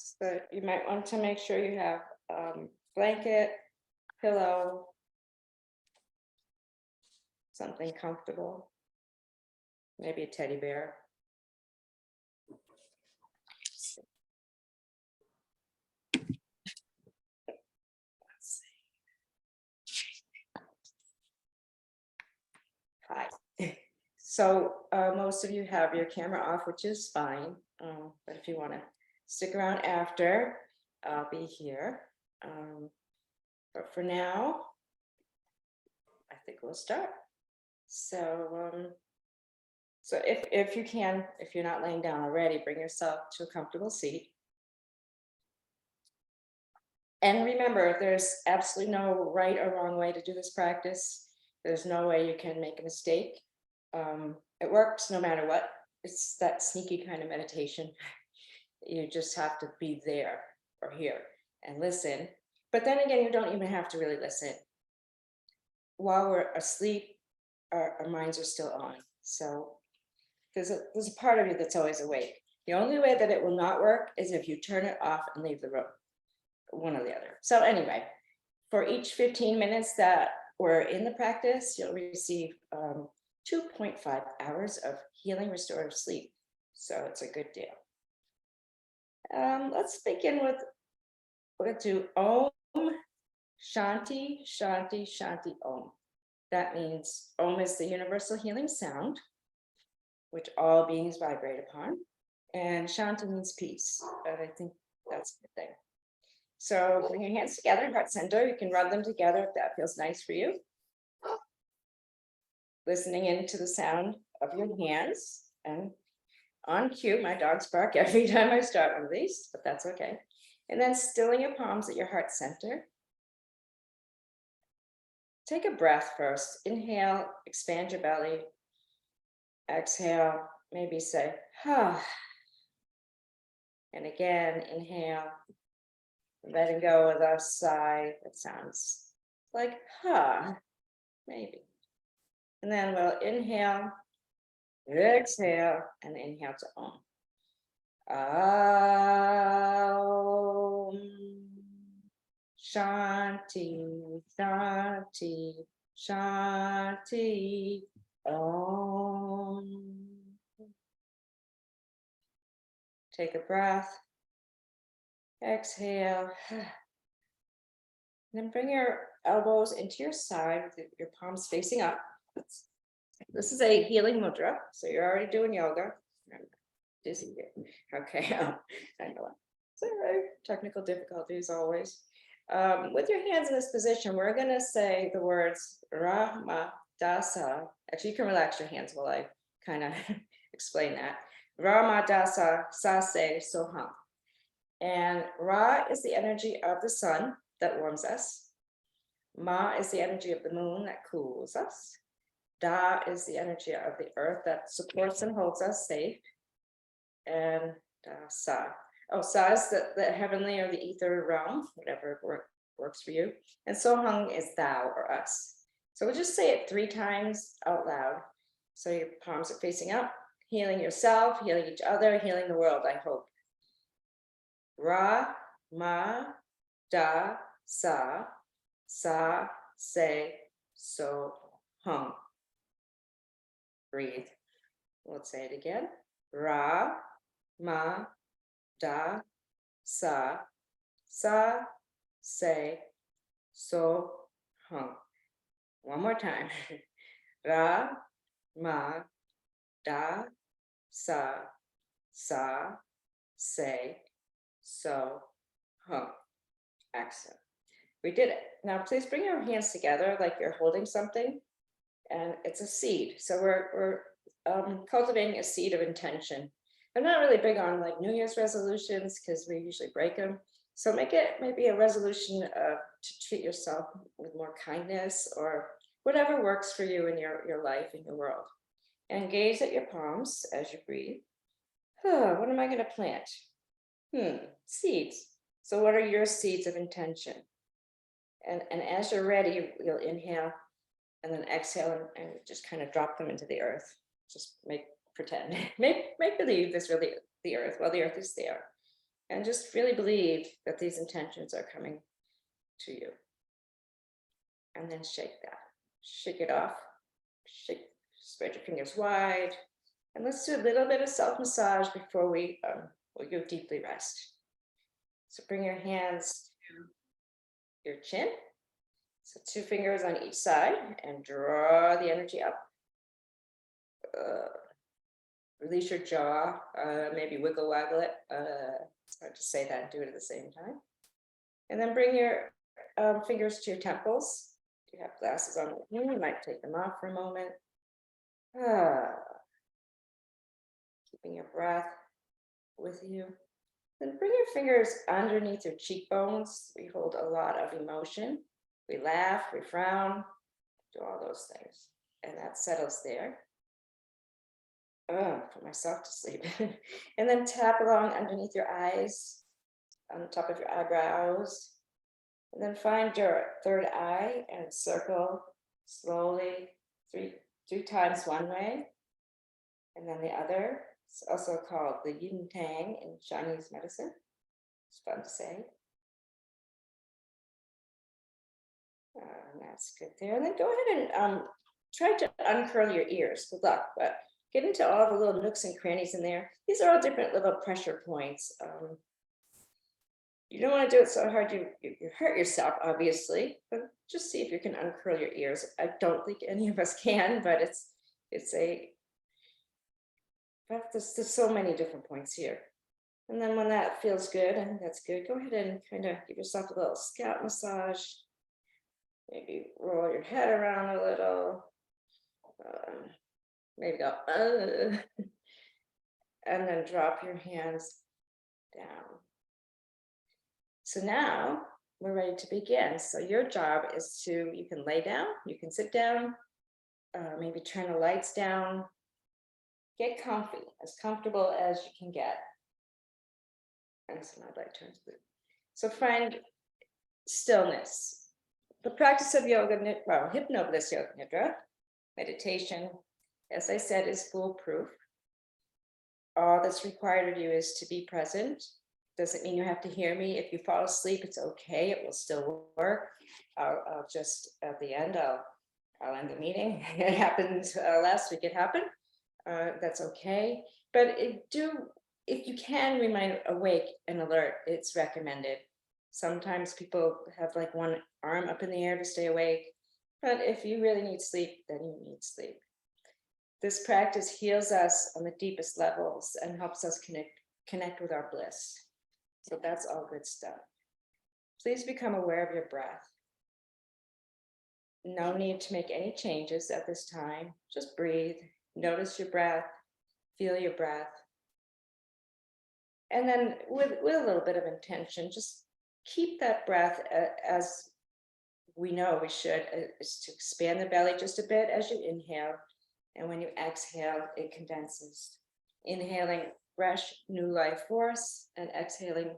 So you might want to make sure you have blanket, pillow, something comfortable, maybe a teddy bear. Hi. So most of you have your camera off, which is fine. But if you want to stick around after, I'll be here. But for now, I think we'll start. So, if you can, if you're not laying down already, bring yourself to a comfortable seat. And remember, there's absolutely no right or wrong way to do this practice. There's no way you can make a mistake. It works no matter what. It's that sneaky kind of meditation. You just have to be there or here and listen. But then again, you don't even have to really listen. While we're asleep, our minds are still on. So there's a part of you that's always awake. The only way that it will not work is if you turn it off and leave the room, one or the other. So anyway, for each 15 minutes that we're in the practice, you'll receive 2.5 hours of healing restorative sleep. So it's a good deal. Let's begin with, we're going to do Om Shanti, Shanti, Shanti, Om. That means Om is the universal healing sound, which all beings vibrate upon. And Shanti means peace. And I think that's a good thing. So bring your hands together, heart center. You can rub them together if that feels nice for you. Listening into the sound of your hands. And on cue, my dogs bark every time I start one of these, but that's okay. And then stilling your palms at your heart center. Take a breath first. Inhale, expand your belly. Exhale, maybe say, ha. And again, inhale. Letting go with a sigh. That sounds like ha, maybe. And then we'll inhale, exhale, and inhale to Om. Om. Shanti, Shanti, Shanti, Om. Take a breath. Exhale. Then bring your elbows into your side with your palms facing up. This is a healing mudra, so you're already doing yoga. I'm dizzy here. Okay, I know. It's all right. Technical difficulties always. With your hands in this position, we're going to say the words Rama Dasa. Actually, you can relax your hands while I kind of explain that. Rama Dasa Sase Soham. And Ra is the energy of the sun that warms us. Ma is the energy of the moon that cools us. Da is the energy of the earth that supports and holds us safe. And Sa. Oh, Sa is the heavenly or the ether realm, whatever works for you. And Sohang is thou or us. So we'll just say it 3 times out loud. So your palms are facing up, healing yourself, healing each other, healing the world, I hope. Ra, Ma, Da, Sa, Sa, Se, So, Hum. Breathe. We'll say it again. Ra, Ma, Da, Sa, Sa, Se, So, Hum. One more time. Ra, Ma, Da, Sa, Sa, Se, So, hum. Excellent. We did it. Now, please bring your hands together like you're holding something, and it's a seed. So we're cultivating a seed of intention. I'm not really big on like New Year's resolutions because we usually break them. So make it maybe a resolution to treat yourself with more kindness or whatever works for you in your life, in your world. And gaze at your palms as you breathe. What am I going to plant? Seeds. So what are your seeds of intention? And as you're ready, you'll inhale and then exhale and just kind of drop them into the earth. Just pretend, make believe this really the earth. Well, the earth is there. And just really believe that these intentions are coming to you. And then shake that. Shake it off. Shake, spread your fingers wide. And let's do a little bit of self-massage before we go deeply rest. So bring your hands to your chin. So 2 fingers on each side and draw the energy up. Release your jaw, maybe wiggle waggle it. It's hard to say that and do it at the same time. And then bring your fingers to your temples. If you have glasses on, you might take them off for a moment. Keeping your breath with you. Then bring your fingers underneath your cheekbones. We hold a lot of emotion. We laugh, we frown, do all those things. And that settles there. Put myself to sleep. And then tap along underneath your eyes, on the top of your eyebrows. And then find your third eye and circle slowly three times one way. And then the other. It's also called the yin tang in Chinese medicine. It's fun to say. And that's good there. And then go ahead and try to uncurl your ears. Good luck, but get into all the little nooks and crannies in there. These are all different little pressure points. You don't want to do it so hard you hurt yourself, obviously, but just see if you can uncurl your ears. I don't think any of us can, but there's so many different points here. And then when that feels good, and that's good, go ahead and kind of give yourself a little scalp massage. Maybe roll your head around a little. Maybe go, and then drop your hands down. So now we're ready to begin. So your job is you can lay down, you can sit down, maybe turn the lights down, get comfy, as comfortable as you can get. And so my light turns blue. So find stillness. The practice of yoga, HypnoBliss yoga nidra, meditation, as I said, is foolproof. All that's required of you is to be present. Doesn't mean you have to hear me. If you fall asleep, it's okay. It will still work. I'll just, at the end, I'll end the meeting. It happened last week, it happened. That's okay. But if you can remain awake and alert, it's recommended. Sometimes people have like one arm up in the air to stay awake. But if you really need sleep, then you need sleep. This practice heals us on the deepest levels and helps us connect with our bliss. So that's all good stuff. Please become aware of your breath. No need to make any changes at this time. Just breathe, notice your breath, feel your breath. And then with a little bit of intention, just keep that breath as we know we should, is to expand the belly just a bit as you inhale. And when you exhale, it condenses. Inhaling fresh new life force and exhaling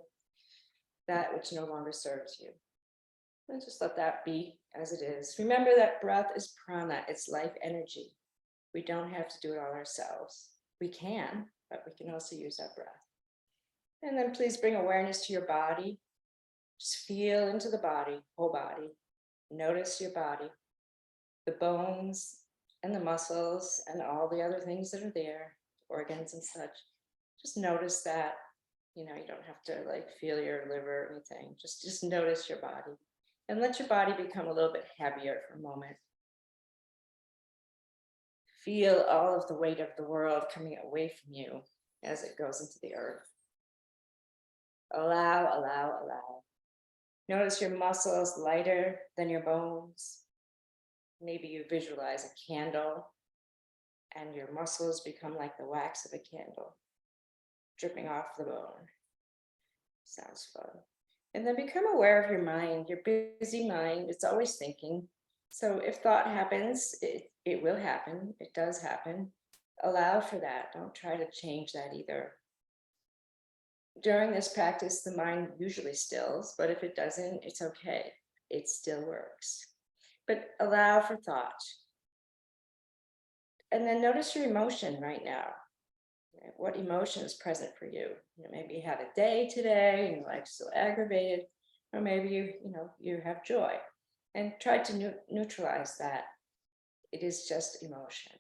that which no longer serves you. And just let that be as it is. Remember that breath is prana, it's life energy. We don't have to do it all ourselves. We can, but we can also use that breath. And then please bring awareness to your body. Just feel into the body, whole body. Notice your body, the bones and the muscles and all the other things that are there, organs and such. Just notice that. You don't have to like feel your liver or anything. Just notice your body and let your body become a little bit heavier for a moment. Feel all of the weight of the world coming away from you as it goes into the earth. Allow. Notice your muscles lighter than your bones. Maybe you visualize a candle and your muscles become like the wax of a candle, dripping off the bone. Sounds fun. And then become aware of your mind, your busy mind. It's always thinking. So if thought happens, it will happen. It does happen. Allow for that. Don't try to change that either. During this practice, the mind usually stills, but if it doesn't, it's okay. It still works. But allow for thought. And then notice your emotion right now. Right? What emotion is present for you? Maybe you had a day today and you're like so aggravated, or maybe you have joy, and try to neutralize that. It is just emotion.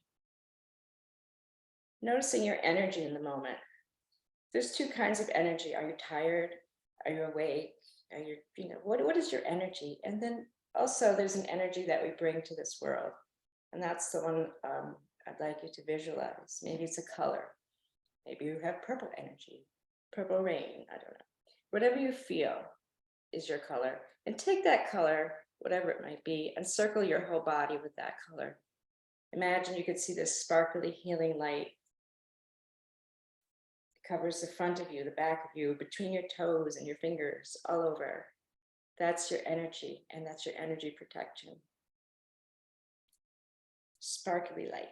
Noticing your energy in the moment. There's two kinds of energy. Are you tired? Are you awake? Are you, what is your energy? And then also there's an energy that we bring to this world. And that's the one I'd like you to visualize. Maybe it's a color. Maybe you have purple energy, purple rain, I don't know. Whatever you feel is your color. And take that color, whatever it might be, and circle your whole body with that color. Imagine you could see this sparkly healing light. It covers the front of you, the back of you, between your toes and your fingers, all over. That's your energy, and that's your energy protection. Sparkly light.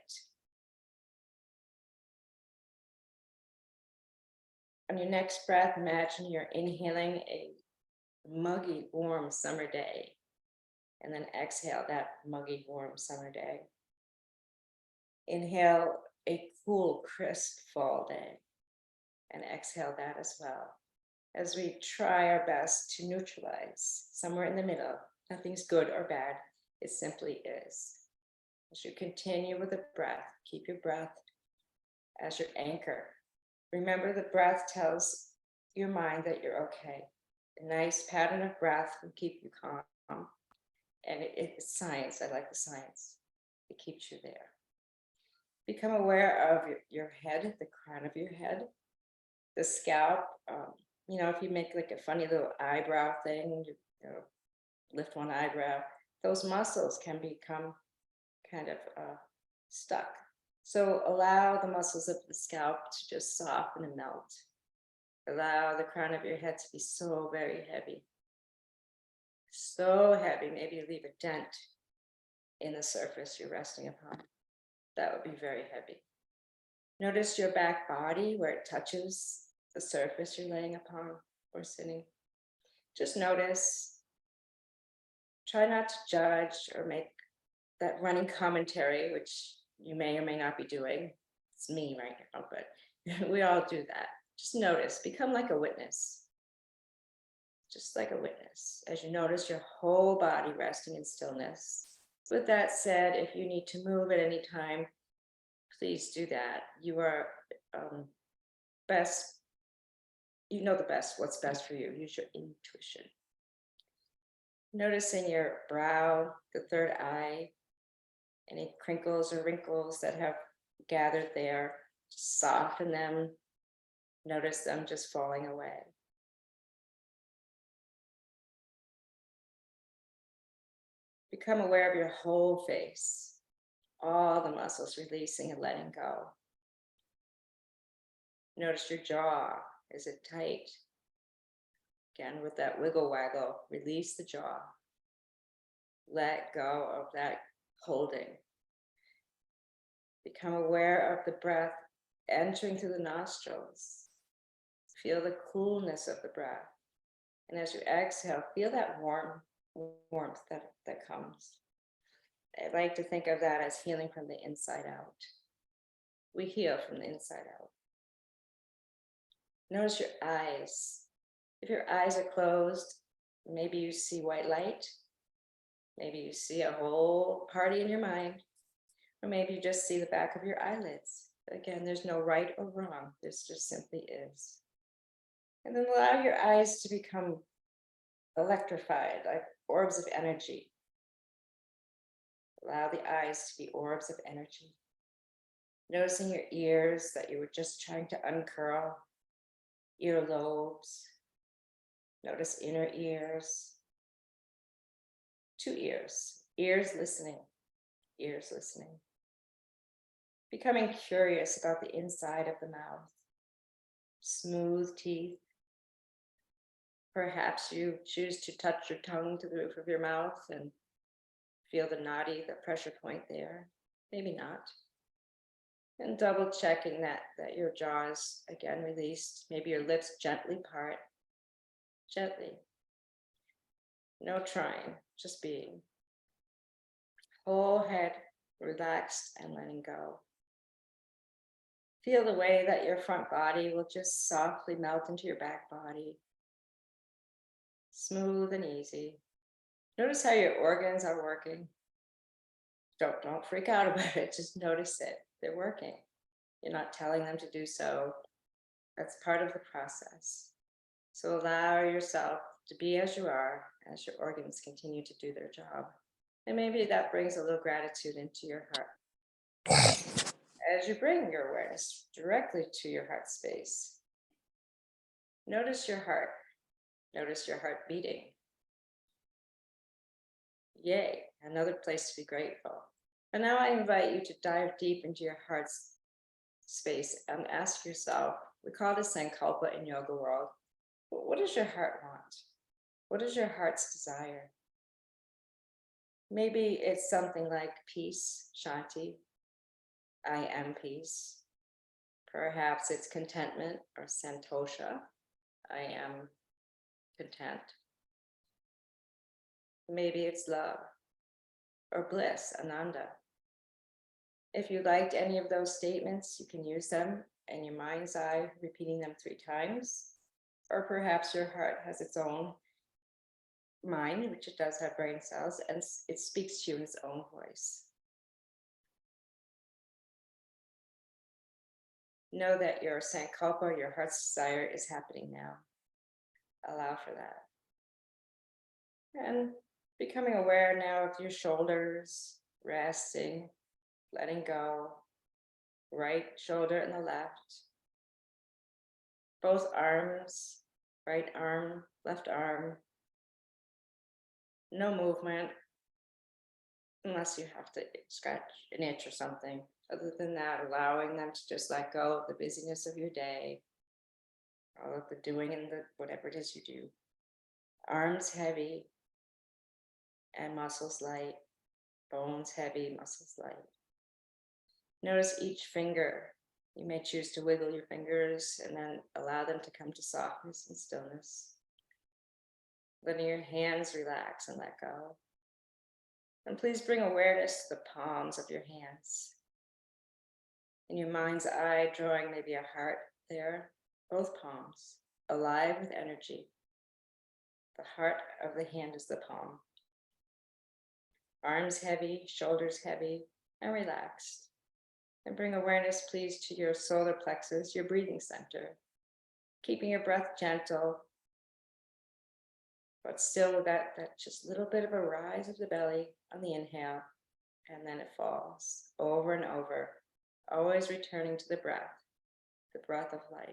On your next breath, imagine you're inhaling a muggy, warm summer day, and then exhale that muggy, warm summer day. Inhale a cool, crisp fall day, and exhale that as well. As we try our best to neutralize somewhere in the middle, nothing's good or bad, it simply is. As you continue with the breath, keep your breath as your anchor. Remember, the breath tells your mind that you're okay. A nice pattern of breath will keep you calm. And it's science. I like the science. It keeps you there. Become aware of your head, the crown of your head, the scalp. If you make like a funny little eyebrow thing, lift one eyebrow, those muscles can become kind of stuck. So allow the muscles of the scalp to just soften and melt. Allow the crown of your head to be so very heavy. So heavy, maybe you leave a dent in the surface you're resting upon. That would be very heavy. Notice your back body where it touches the surface you're laying upon or sitting. Just notice. Try not to judge or make that running commentary, which you may or may not be doing. It's me right now, but we all do that. Just notice, become like a witness. Just like a witness, as you notice your whole body resting in stillness. With that said, if you need to move at any time, please do that. You are best, you know the best, what's best for you. Use your intuition. Notice in your brow, the third eye, any crinkles or wrinkles that have gathered there, just soften them. Notice them just falling away. Become aware of your whole face, all the muscles releasing and letting go. Notice your jaw. Is it tight? Again, with that wiggle waggle, release the jaw. Let go of that holding. Become aware of the breath entering through the nostrils. Feel the coolness of the breath. And as you exhale, feel that warmth that comes. I like to think of that as healing from the inside out. We heal from the inside out. Notice your eyes. If your eyes are closed, maybe you see white light. Maybe you see a whole party in your mind. Or maybe you just see the back of your eyelids. Again, there's no right or wrong. This just simply is. And then allow your eyes to become electrified, like orbs of energy. Allow the eyes to be orbs of energy. Noticing your ears that you were just trying to uncurl, earlobes. Notice inner ears. 2 ears, ears listening. Becoming curious about the inside of the mouth. Smooth teeth. Perhaps you choose to touch your tongue to the roof of your mouth and feel the pressure point there. Maybe not. And double checking that your jaw is again released. Maybe your lips gently part. Gently. No trying, just being. Whole head relaxed and letting go. Feel the way that your front body will just softly melt into your back body. Smooth and easy. Notice how your organs are working. Don't freak out about it. Just notice it. They're working. You're not telling them to do so. That's part of the process. So allow yourself to be as you are as your organs continue to do their job. And maybe that brings a little gratitude into your heart. As you bring your awareness directly to your heart space, notice your heart. Notice your heart beating. Yay, another place to be grateful. And now I invite you to dive deep into your heart's space and ask yourself, we call this Sankalpa in yoga world, what does your heart want? What is your heart's desire? Maybe it's something like peace, Shanti, I am peace. Perhaps it's contentment or Santosha, I am content. Maybe it's love or bliss, Ananda. If you liked any of those statements, you can use them in your mind's eye, repeating them 3 times. Or perhaps your heart has its own mind, which it does have brain cells, and it speaks to you in its own voice. Know that your Sankalpa, your heart's desire, is happening now. Allow for that. And becoming aware now of your shoulders, resting, letting go, right shoulder and the left, both arms, right arm, left arm, no movement, unless you have to scratch an itch or something. Other than that, allowing them to just let go of the busyness of your day, all of the doing and the whatever it is you do. Arms heavy and muscles light, bones heavy, muscles light. Notice each finger. You may choose to wiggle your fingers and then allow them to come to softness and stillness. Letting your hands relax and let go. And please bring awareness to the palms of your hands. In your mind's eye, drawing maybe a heart there, both palms, alive with energy. The heart of the hand is the palm. Arms heavy, shoulders heavy, and relaxed. And bring awareness, please, to your solar plexus, your breathing center. Keeping your breath gentle, but still with that just little bit of a rise of the belly on the inhale, and then it falls over and over, always returning to the breath of life.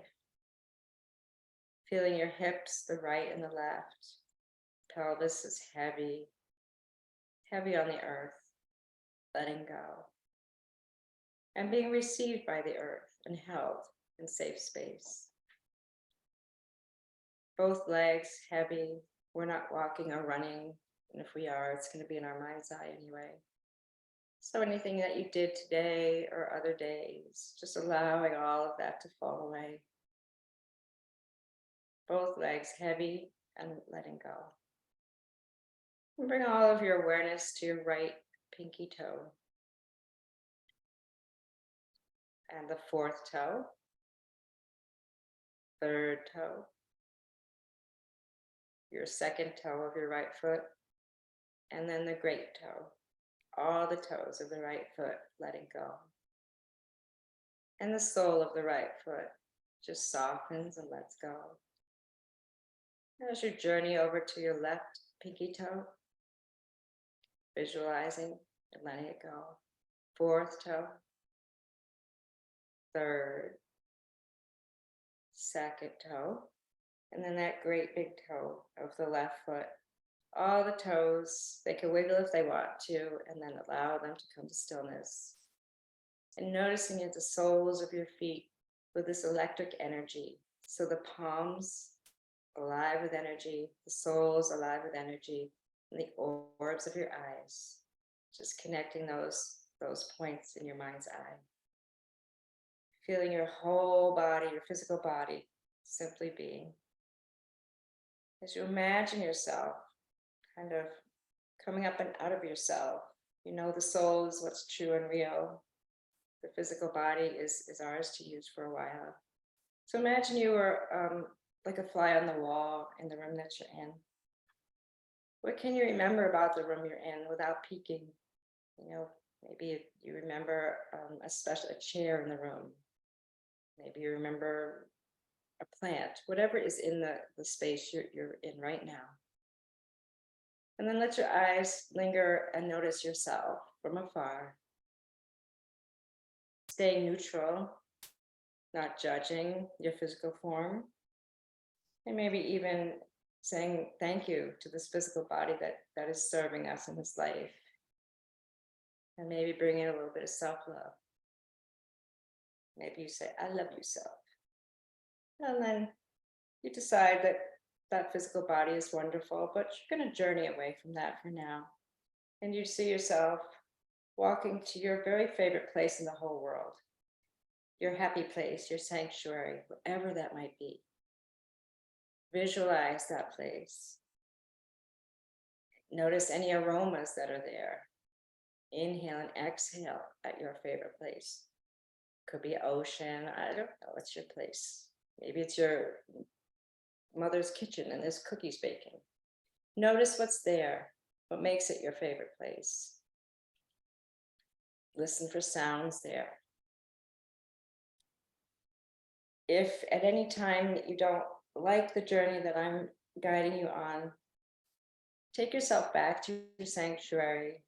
Feeling your hips, the right and the left. Pelvis is heavy, heavy on the earth, letting go. And being received by the earth and held in safe space. Both legs heavy. We're not walking or running. And if we are, it's going to be in our mind's eye anyway. So anything that you did today or other days, just allowing all of that to fall away. Both legs heavy and letting go. And bring all of your awareness to your right pinky toe. And the 4th toe. 3rd toe. Your 2nd toe of your right foot. And then the great toe. All the toes of the right foot letting go. And the sole of the right foot just softens and lets go. As you journey over to your left pinky toe, visualizing and letting it go. 4th toe, 3rd, 2nd toe, and then that great big toe of the left foot. All the toes, they can wiggle if they want to, and then allow them to come to stillness. And noticing at the soles of your feet with this electric energy. So the palms alive with energy, the soles alive with energy, and the orbs of your eyes. Just connecting those points in your mind's eye. Feeling your whole body, your physical body, simply being. As you imagine yourself kind of coming up and out of yourself, you know the soul is what's true and real. The physical body is ours to use for a while. So imagine you were like a fly on the wall in the room that you're in. What can you remember about the room you're in without peeking? You know, maybe you remember a chair in the room. Maybe you remember a plant, whatever is in the space you're in right now. And then let your eyes linger and notice yourself from afar, staying neutral, not judging your physical form, and maybe even saying thank you to this physical body that is serving us in this life. And maybe bring in a little bit of self-love. Maybe you say, I love you, self. And then you decide that that physical body is wonderful, but you're going to journey away from that for now. And you see yourself walking to your very favorite place in the whole world, your happy place, your sanctuary, wherever that might be. Visualize that place. Notice any aromas that are there. Inhale and exhale at your favorite place. Could be ocean, I don't know, it's your place. Maybe it's your mother's kitchen and there's cookies baking. Notice what's there, what makes it your favorite place. Listen for sounds there. If at any time you don't like the journey that I'm guiding you on, take yourself back to your sanctuary.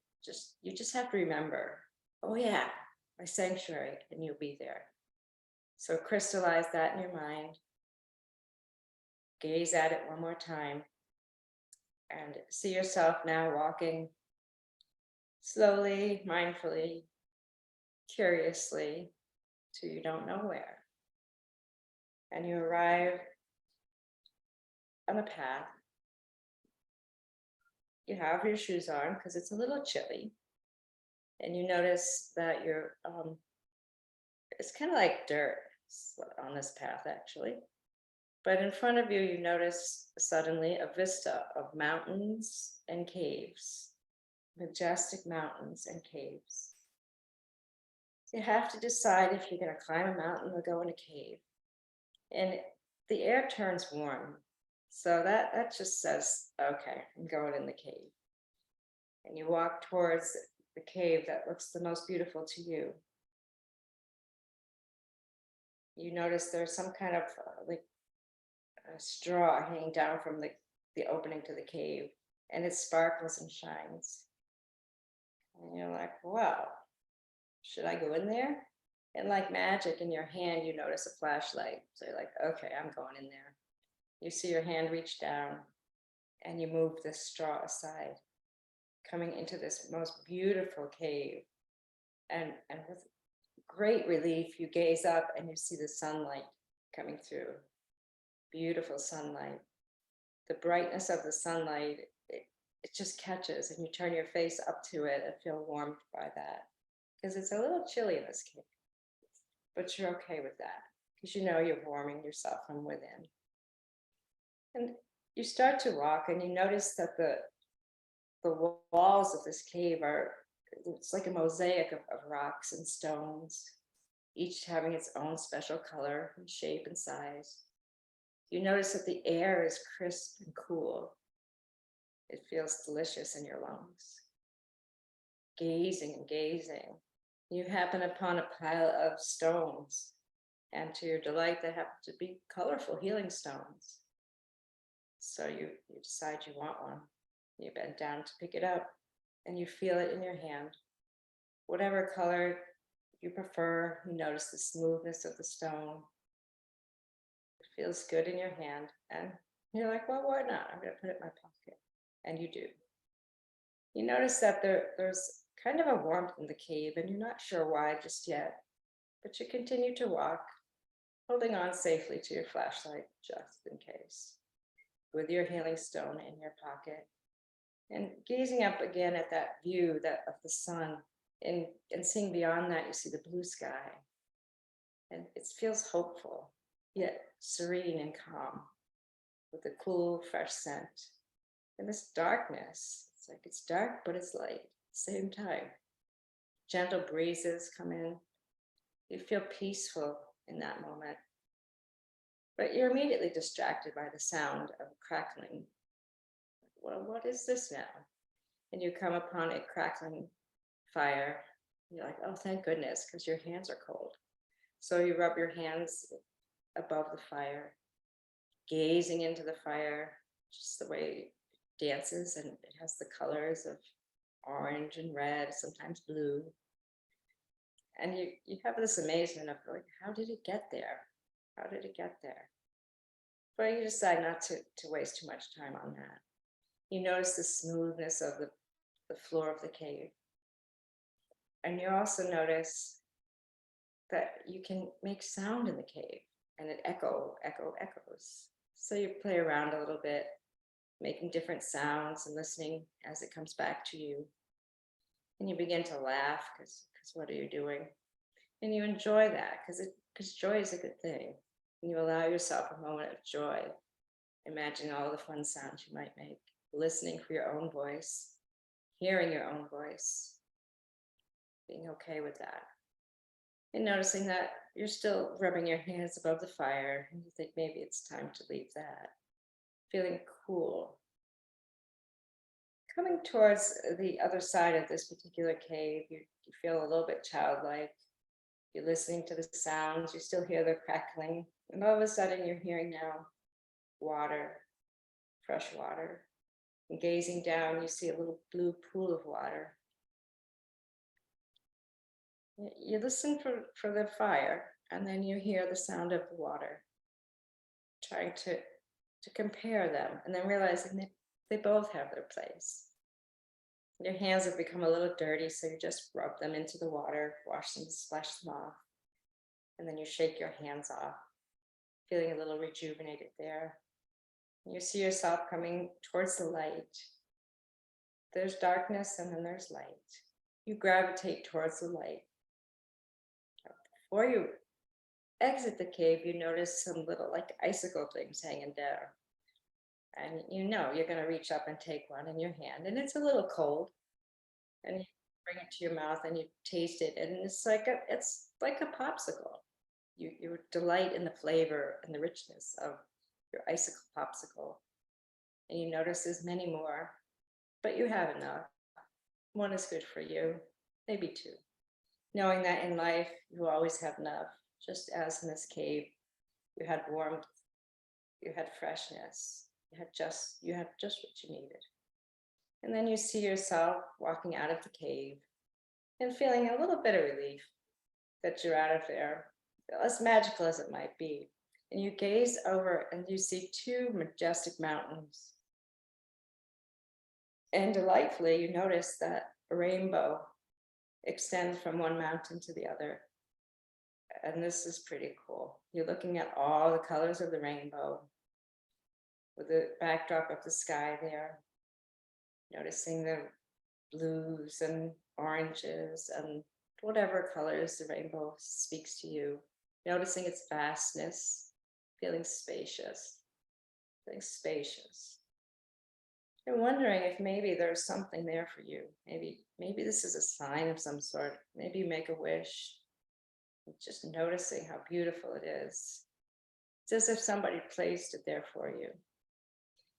You just have to remember, oh yeah, my sanctuary, and you'll be there. So crystallize that in your mind. Gaze at it one more time. And see yourself now walking slowly, mindfully, curiously, to you don't know where. And you arrive on a path. You have your shoes on because it's a little chilly. And you notice that it's kind of like dirt on this path actually. But in front of you, you notice suddenly a vista of mountains and caves, majestic mountains and caves. You have to decide if you're going to climb a mountain or go in a cave. And the air turns warm. So that just says, okay, I'm going in the cave. And you walk towards the cave that looks the most beautiful to you. You notice there's some kind of like a straw hanging down from the opening to the cave, and it sparkles and shines. And you're like, wow, should I go in there? And like magic in your hand, you notice a flashlight. So you're like, okay, I'm going in there. You see your hand reach down and you move the straw aside, coming into this most beautiful cave. And with great relief, you gaze up and you see the sunlight coming through. Beautiful sunlight. The brightness of the sunlight, it just catches, and you turn your face up to it and feel warmed by that. Because it's a little chilly in this cave. But you're okay with that, because you know you're warming yourself from within. And you start to walk and you notice that the walls of this cave it's like a mosaic of rocks and stones, each having its own special color and shape and size. You notice that the air is crisp and cool. It feels delicious in your lungs. Gazing and gazing, you happen upon a pile of stones, and to your delight, they happen to be colorful healing stones. So you decide you want one. You bend down to pick it up, and you feel it in your hand. Whatever color you prefer, you notice the smoothness of the stone. It feels good in your hand, and you're like, well, why not? I'm going to put it in my pocket. And you do. You notice that there's kind of a warmth in the cave, and you're not sure why just yet, but you continue to walk, holding on safely to your flashlight just in case, with your healing stone in your pocket, and gazing up again at that view of the sun, and seeing beyond that, you see the blue sky, and it feels hopeful, yet serene and calm, with a cool, fresh scent. And this darkness, it's like it's dark, but it's light at the same time. Gentle breezes come in, You feel peaceful in that moment, but you're immediately distracted by the sound of crackling. Well, what is this now? And you come upon a crackling fire. You're like, oh, thank goodness, because your hands are cold. So you rub your hands above the fire, gazing into the fire, just the way it dances, and it has the colors of orange and red, sometimes blue. And you have this amazement of like, how did it get there? How did it get there? But you decide not to waste too much time on that. You notice the smoothness of the floor of the cave. And you also notice that you can make sound in the cave, and it echoes. So you play around a little bit, making different sounds and listening as it comes back to you. And you begin to laugh because what are you doing? And you enjoy that because joy is a good thing. And you allow yourself a moment of joy, imagining all the fun sounds you might make, listening for your own voice, hearing your own voice, being okay with that. And noticing that you're still rubbing your hands above the fire, and you think maybe it's time to leave that. Feeling cool. Coming towards the other side of this particular cave, you feel a little bit childlike. You're listening to the sounds, you still hear the crackling, and all of a sudden you're hearing now water, fresh water. And gazing down, you see a little blue pool of water. You listen for the fire, and then you hear the sound of the water, trying to compare them, and then realizing that they both have their place. Your hands have become a little dirty, so you just rub them into the water, wash them, splash them off, and then you shake your hands off, feeling a little rejuvenated there. And you see yourself coming towards the light. There's darkness, and then there's light. You gravitate towards the light. Before you exit the cave, you notice some little like icicle things hanging down. And you know you're going to reach up and take one in your hand, and it's a little cold. And you bring it to your mouth and you taste it, and it's like a popsicle. You delight in the flavor and the richness of your icicle popsicle. And you notice there's many more, but you have enough. One is good for you, maybe two. Knowing that in life you always have enough, just as in this cave, you had warmth, you had freshness, you had just what you needed. And then you see yourself walking out of the cave and feeling a little bit of relief that you're out of there, as magical as it might be. And you gaze over and you see two majestic mountains. And delightfully, you notice that a rainbow extends from one mountain to the other. And this is pretty cool. You're looking at all the colors of the rainbow with the backdrop of the sky there, noticing the blues and oranges and whatever colors the rainbow speaks to you, noticing its vastness, feeling spacious, and wondering if maybe there's something there for you. Maybe this is a sign of some sort. Maybe you make a wish. Just noticing how beautiful it is. It's as if somebody placed it there for you.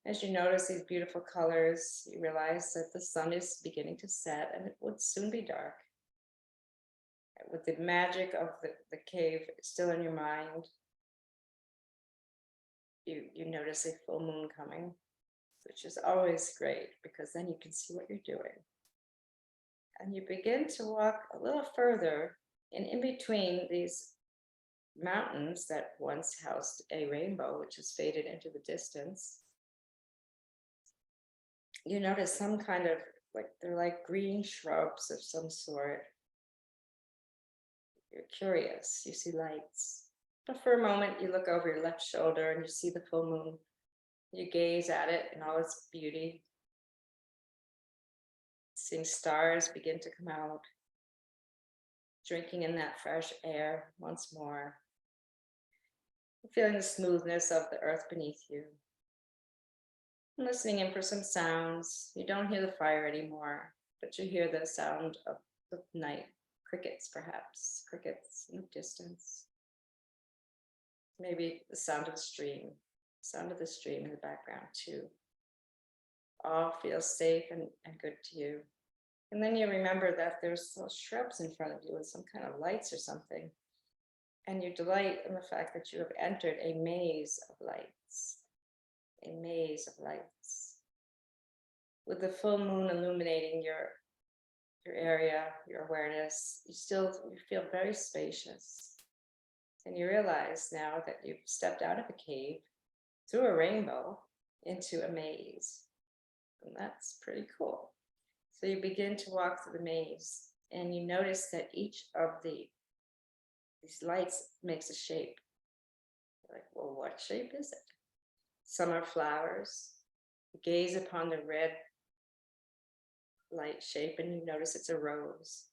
As you notice these beautiful colors, you realize that the sun is beginning to set and it would soon be dark. With the magic of the cave still in your mind, you notice a full moon coming, which is always great because then you can see what you're doing. And you begin to walk a little further, and in between these mountains that once housed a rainbow, which has faded into the distance, you notice some kind of they're like green shrubs of some sort. You're curious, you see lights. But for a moment, you look over your left shoulder and you see the full moon. You gaze at it in all its beauty. Seeing stars begin to come out. Drinking in that fresh air once more. Feeling the smoothness of the earth beneath you. And listening in for some sounds. You don't hear the fire anymore, but you hear the sound of the night. Crickets, perhaps. Crickets in the distance. Maybe the sound of the stream in the background too. All feels safe and good to you. And then you remember that there's those shrubs in front of you with some kind of lights or something. And you delight in the fact that you have entered a maze of lights, a maze of lights. With the full moon illuminating your area, your awareness, you feel very spacious. And you realize now that you've stepped out of a cave, through a rainbow, into a maze. And that's pretty cool. So you begin to walk through the maze, and you notice that each of these lights makes a shape. You're like, well, what shape is it? Some are flowers. You gaze upon the red light shape and you notice it's a rose.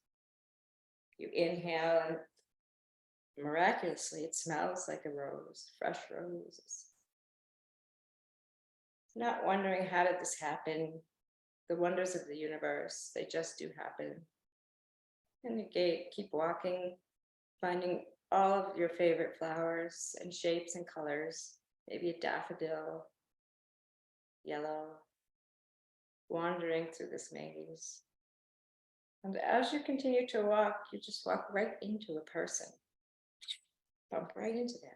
You inhale and miraculously it smells like a rose, fresh roses. Not wondering how did this happen, the wonders of the universe, they just do happen. And you keep walking, finding all of your favorite flowers and shapes and colors, maybe a daffodil, yellow, wandering through this maze. And as you continue to walk, you just walk right into a person. Bump right into them.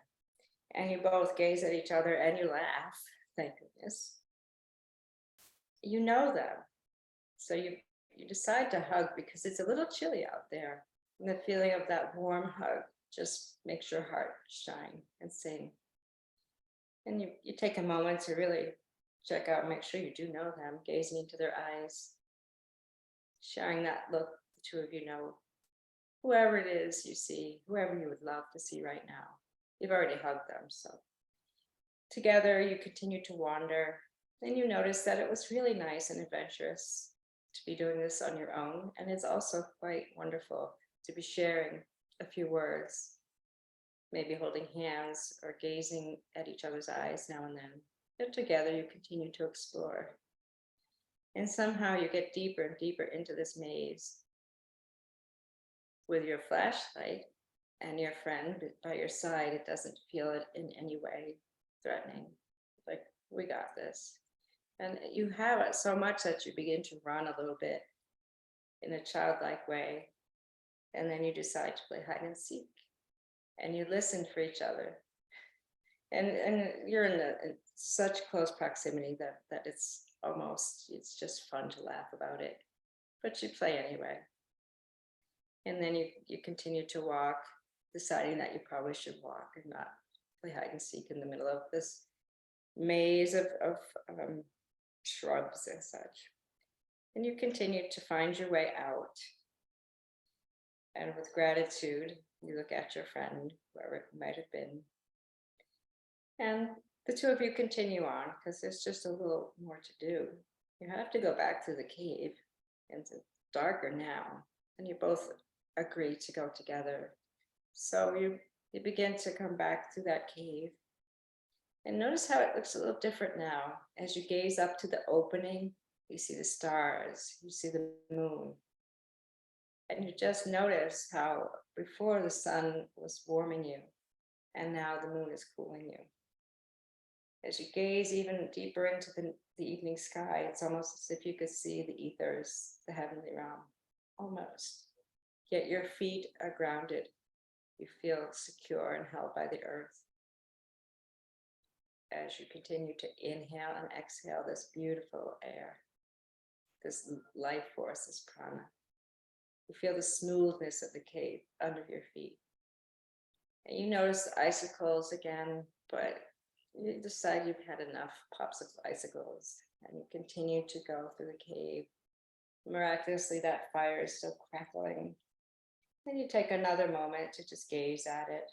And you both gaze at each other and you laugh, thank goodness. You know them. So you decide to hug because it's a little chilly out there. And the feeling of that warm hug just makes your heart shine and sing. And you take a moment to really check out, make sure you do know them, gazing into their eyes, sharing that look the two of you know. Whoever it is you see, whoever you would love to see right now. You've already hugged them, so. Together you continue to wander, and you notice that it was really nice and adventurous to be doing this on your own, and it's also quite wonderful to be sharing a few words, maybe holding hands or gazing at each other's eyes now and then. But together you continue to explore. And somehow you get deeper and deeper into this maze with your flashlight and your friend by your side. It doesn't feel it in any way threatening. Like, we got this. And you have it so much that you begin to run a little bit in a childlike way. And then you decide to play hide and seek. And you listen for each other. And you're in such close proximity that it's just fun to laugh about it. But you play anyway. And then you continue to walk, deciding that you probably should walk and not play hide and seek in the middle of this maze of shrubs and such. And you continue to find your way out. And with gratitude, you look at your friend, whoever it might have been. And the two of you continue on because there's just a little more to do. You have to go back through the cave, and it's darker now, and you both agree to go together. So you begin to come back through that cave. And notice how it looks a little different now. As you gaze up to the opening, you see the stars, you see the moon. And you just notice how before the sun was warming you, and now the moon is cooling you. As you gaze even deeper into the evening sky, it's almost as if you could see the ethers, the heavenly realm, almost. Yet your feet are grounded. You feel secure and held by the earth. As you continue to inhale and exhale this beautiful air, this life force, this prana. You feel the smoothness of the cave under your feet. And you notice the icicles again, but you decide you've had enough popsicle icicles, and you continue to go through the cave. Miraculously, that fire is still crackling. Then you take another moment to just gaze at it,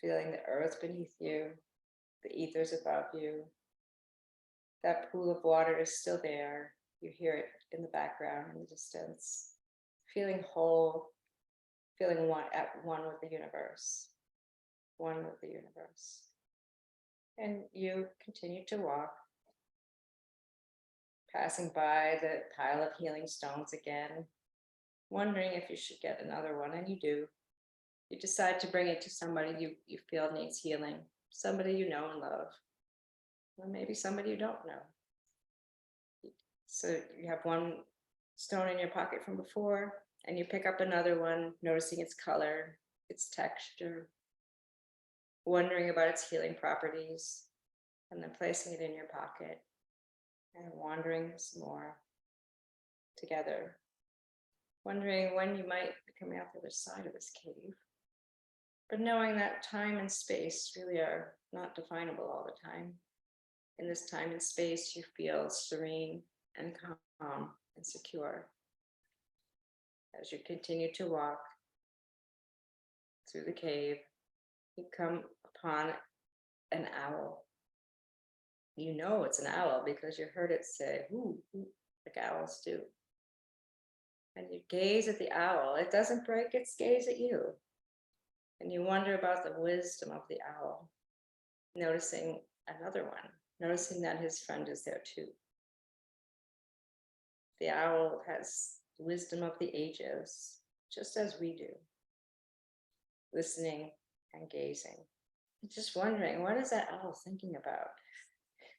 feeling the earth beneath you, the ethers above you. That pool of water is still there. You hear it in the background, in the distance. Feeling whole, feeling at one with the universe. One with the universe. And you continue to walk, passing by the pile of healing stones again. wondering if you should get another one, and you do. You decide to bring it to somebody you feel needs healing, somebody you know and love, or maybe somebody you don't know. So you have one stone in your pocket from before, and you pick up another one, noticing its color, its texture, wondering about its healing properties, and then placing it in your pocket and wandering some more together, wondering when you might be coming out the other side of this cave, but knowing that time and space really are not definable all the time. In this time and space, you feel serene and calm and secure. As you continue to walk through the cave, you come upon an owl. You know it's an owl because you heard it say, "Hoo, hoo," like owls do. And you gaze at the owl. It doesn't break its gaze at you. And you wonder about the wisdom of the owl, noticing another one, noticing that his friend is there too. The owl has wisdom of the ages, just as we do, listening and gazing. Just wondering, what is that owl thinking about?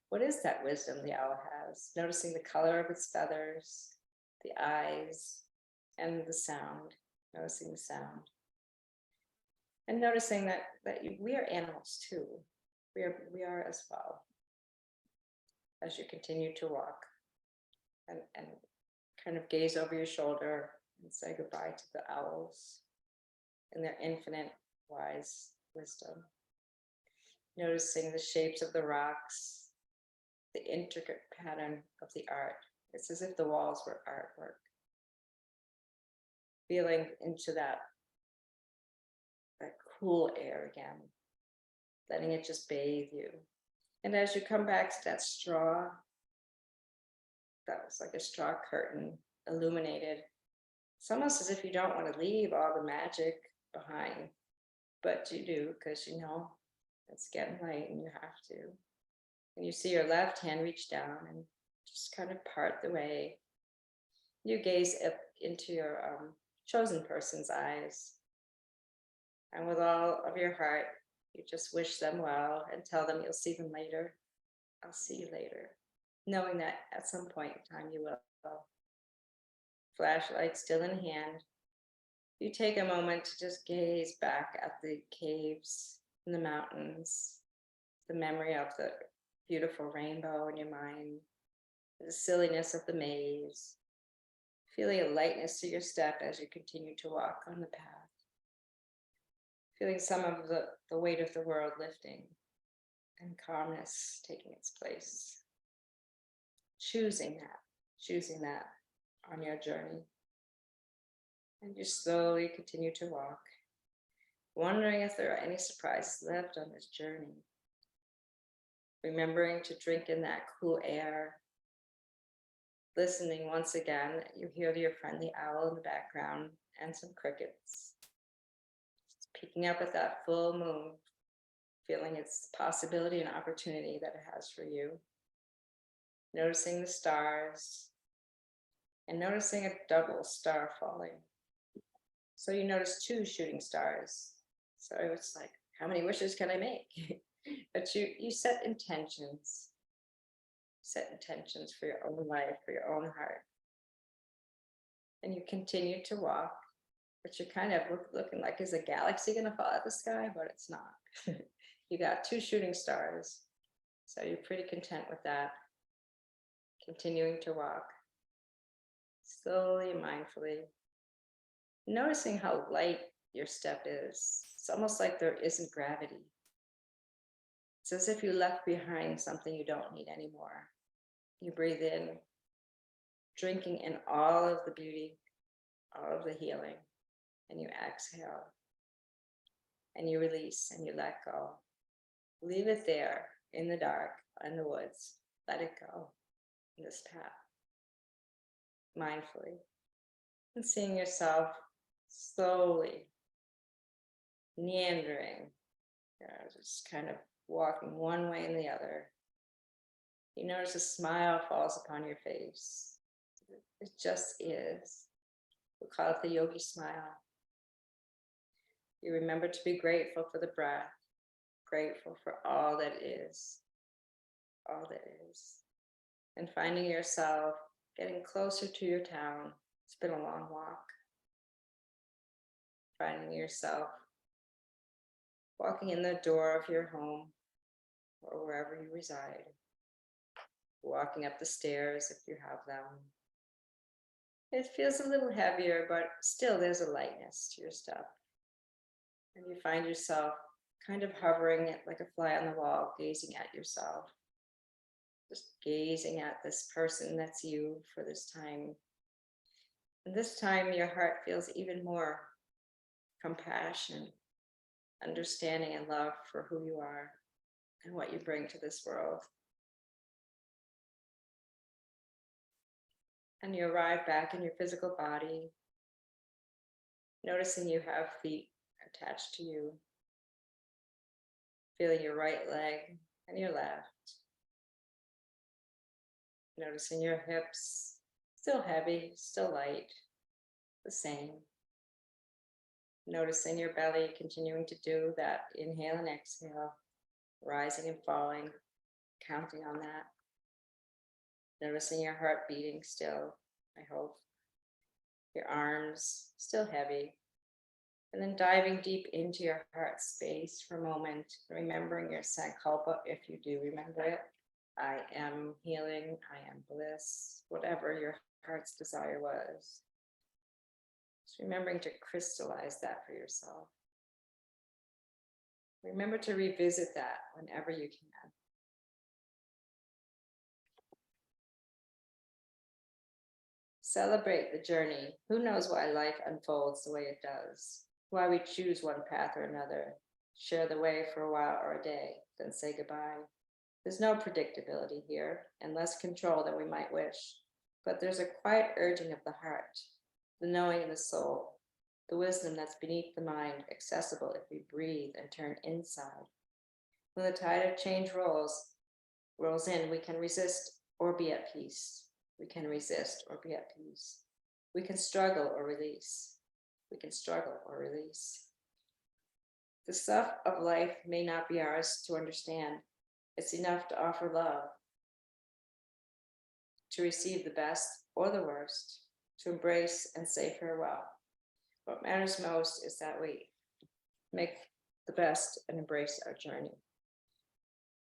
What is that wisdom the owl has? Noticing the color of its feathers, the eyes, and the sound, noticing the sound. And noticing that we are animals too. We are as well. As you continue to walk and kind of gaze over your shoulder and say goodbye to the owls and their infinite wise wisdom. Noticing the shapes of the rocks, the intricate pattern of the art. It's as if the walls were artwork. Feeling into that cool air again, letting it just bathe you. And as you come back to that straw, that was like a straw curtain, illuminated. It's almost as if you don't want to leave all the magic behind, but you do, because you know it's getting late and you have to. And you see your left hand reach down and just kind of part the way. You gaze up into your chosen person's eyes. And with all of your heart, you just wish them well and tell them you'll see them later. I'll see you later. Knowing that at some point in time you will. Flashlight still in hand. You take a moment to just gaze back at the caves and the mountains, the memory of the beautiful rainbow in your mind, the silliness of the maze, feeling a lightness to your step as you continue to walk on the path. Feeling some of the weight of the world lifting and calmness taking its place. Choosing that on your journey. And you slowly continue to walk, wondering if there are any surprises left on this journey. Remembering to drink in that cool air. Listening once again, you hear your friendly owl in the background and some crickets. Peeking up at that full moon, feeling its possibility and opportunity that it has for you. Noticing the stars and noticing a double star falling. So you notice 2 shooting stars. So it's like, how many wishes can I make? But you set intentions. Set intentions for your own life, for your own heart. And you continue to walk. But you're kind of looking like, is a galaxy going to fall out of the sky? But it's not. You got 2 shooting stars. So you're pretty content with that. Continuing to walk. Slowly and mindfully. Noticing how light your step is. It's almost like there isn't gravity. It's as if you left behind something you don't need anymore. You breathe in, drinking in all of the beauty, all of the healing. And you exhale and you release and you let go. Leave it there in the dark, in the woods. Let it go in this path. Mindfully. And seeing yourself slowly meandering, just kind of walking one way and the other. You notice a smile falls upon your face. It just is. We call it the yogi smile. You remember to be grateful for the breath, grateful for all that is, and finding yourself getting closer to your town. It's been a long walk. Finding yourself walking in the door of your home or wherever you reside, walking up the stairs if you have them. It feels a little heavier, but still there's a lightness to your step. And you find yourself kind of hovering like a fly on the wall, gazing at yourself. Just gazing at this person that's you for this time. And this time your heart feels even more compassion, understanding and love for who you are and what you bring to this world. And you arrive back in your physical body, noticing you have feet attached to you, feeling your right leg and your left, noticing your hips, still heavy, still light, the same. Noticing your belly, continuing to do that inhale and exhale, rising and falling, counting on that. Noticing your heart beating still, I hope. Your arms still heavy. And then diving deep into your heart space for a moment, remembering your sankalpa, if you do remember it. I am healing, I am bliss, whatever your heart's desire was. Just remembering to crystallize that for yourself. Remember to revisit that whenever you can. Celebrate the journey. Who knows why life unfolds the way it does? Why we choose one path or another. Share the way for a while or a day, then say goodbye. There's no predictability here, and less control than we might wish. But there's a quiet urging of the heart, the knowing in the soul, the wisdom that's beneath the mind, accessible if we breathe and turn inside. When the tide of change rolls in, we can resist or be at peace. We can resist or be at peace. We can struggle or release. We can struggle or release. The stuff of life may not be ours to understand. It's enough to offer love, to receive the best or the worst, to embrace and say farewell. What matters most is that we make the best and embrace our journey.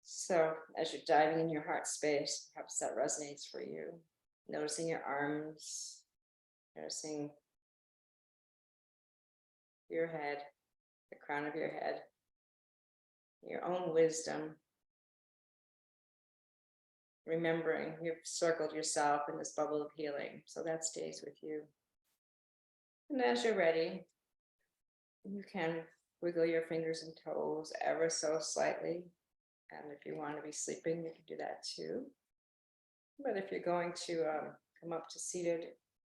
So as you're diving in your heart space, perhaps that resonates for you. Noticing your arms, noticing your head, the crown of your head, your own wisdom. Remembering you've circled yourself in this bubble of healing, so that stays with you. And as you're ready, you can wiggle your fingers and toes ever so slightly. And if you want to be sleeping, you can do that too. But if you're going to come up to seated,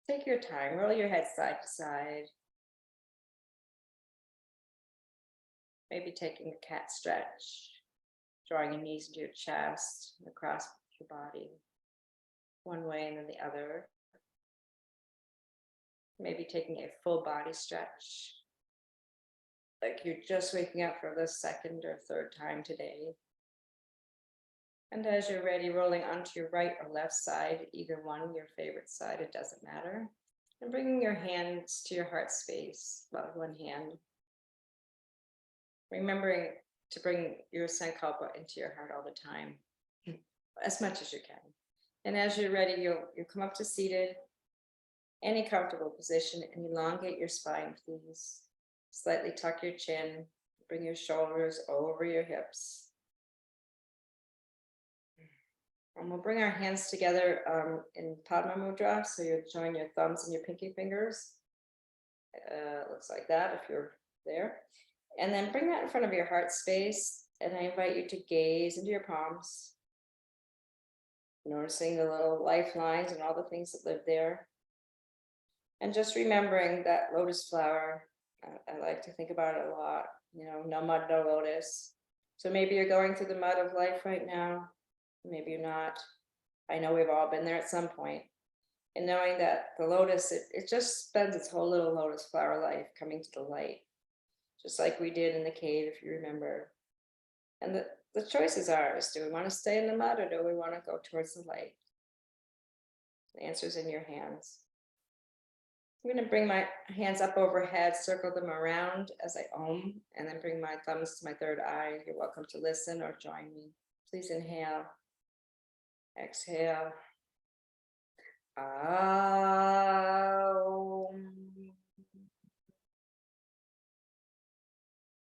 take your time, roll your head side to side. Maybe taking a cat stretch, drawing your knees into your chest and across your body, one way and then the other. Maybe taking a full body stretch, like you're just waking up for the second or third time today. And as you're ready, rolling onto your right or left side, either one, your favorite side, it doesn't matter. And bringing your hands to your heart space, well, one hand. Remembering to bring your sankalpa into your heart all the time, as much as you can. And as you're ready, you'll come up to seated, any comfortable position, and elongate your spine, please. Slightly tuck your chin, bring your shoulders over your hips. And we'll bring our hands together in Padma Mudra. So you'll join your thumbs and your pinky fingers. Looks like that if you're there. And then bring that in front of your heart space. And I invite you to gaze into your palms, noticing the little lifelines and all the things that live there. And just remembering that lotus flower, I like to think about it a lot, no mud, no lotus. So maybe you're going through the mud of life right now. Maybe you're not. I know we've all been there at some point. And knowing that the lotus, it just spends its whole little lotus flower life coming to the light, just like we did in the cave, if you remember. And the choice is ours. Do we want to stay in the mud, or do we want to go towards the light? The answer's in your hands. I'm going to bring my hands up overhead, circle them around as I Om, and then bring my thumbs to my third eye. You're welcome to listen or join me. Please inhale. Exhale.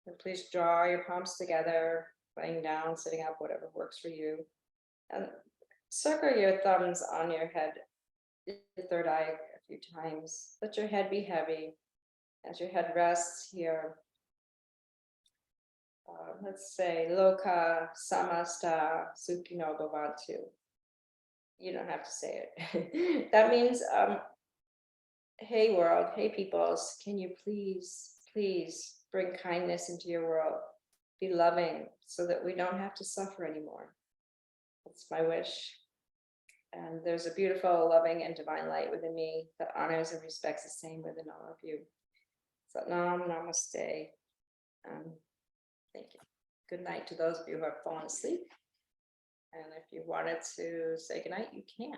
And please draw your palms together, laying down, sitting up, whatever works for you. And circle your thumbs on your head, your third eye a few times. Let your head be heavy as your head rests here. Let's say Loka Samasta Sukhino Bhavantu. You don't have to say it. That means, hey world, hey peoples, can you please bring kindness into your world? Be loving so that we don't have to suffer anymore. That's my wish. And there's a beautiful, loving, and divine light within me that honors and respects the same within all of you. Satnam Namaste. Thank you. Good night to those of you who have fallen asleep. And if you wanted to say goodnight, you can.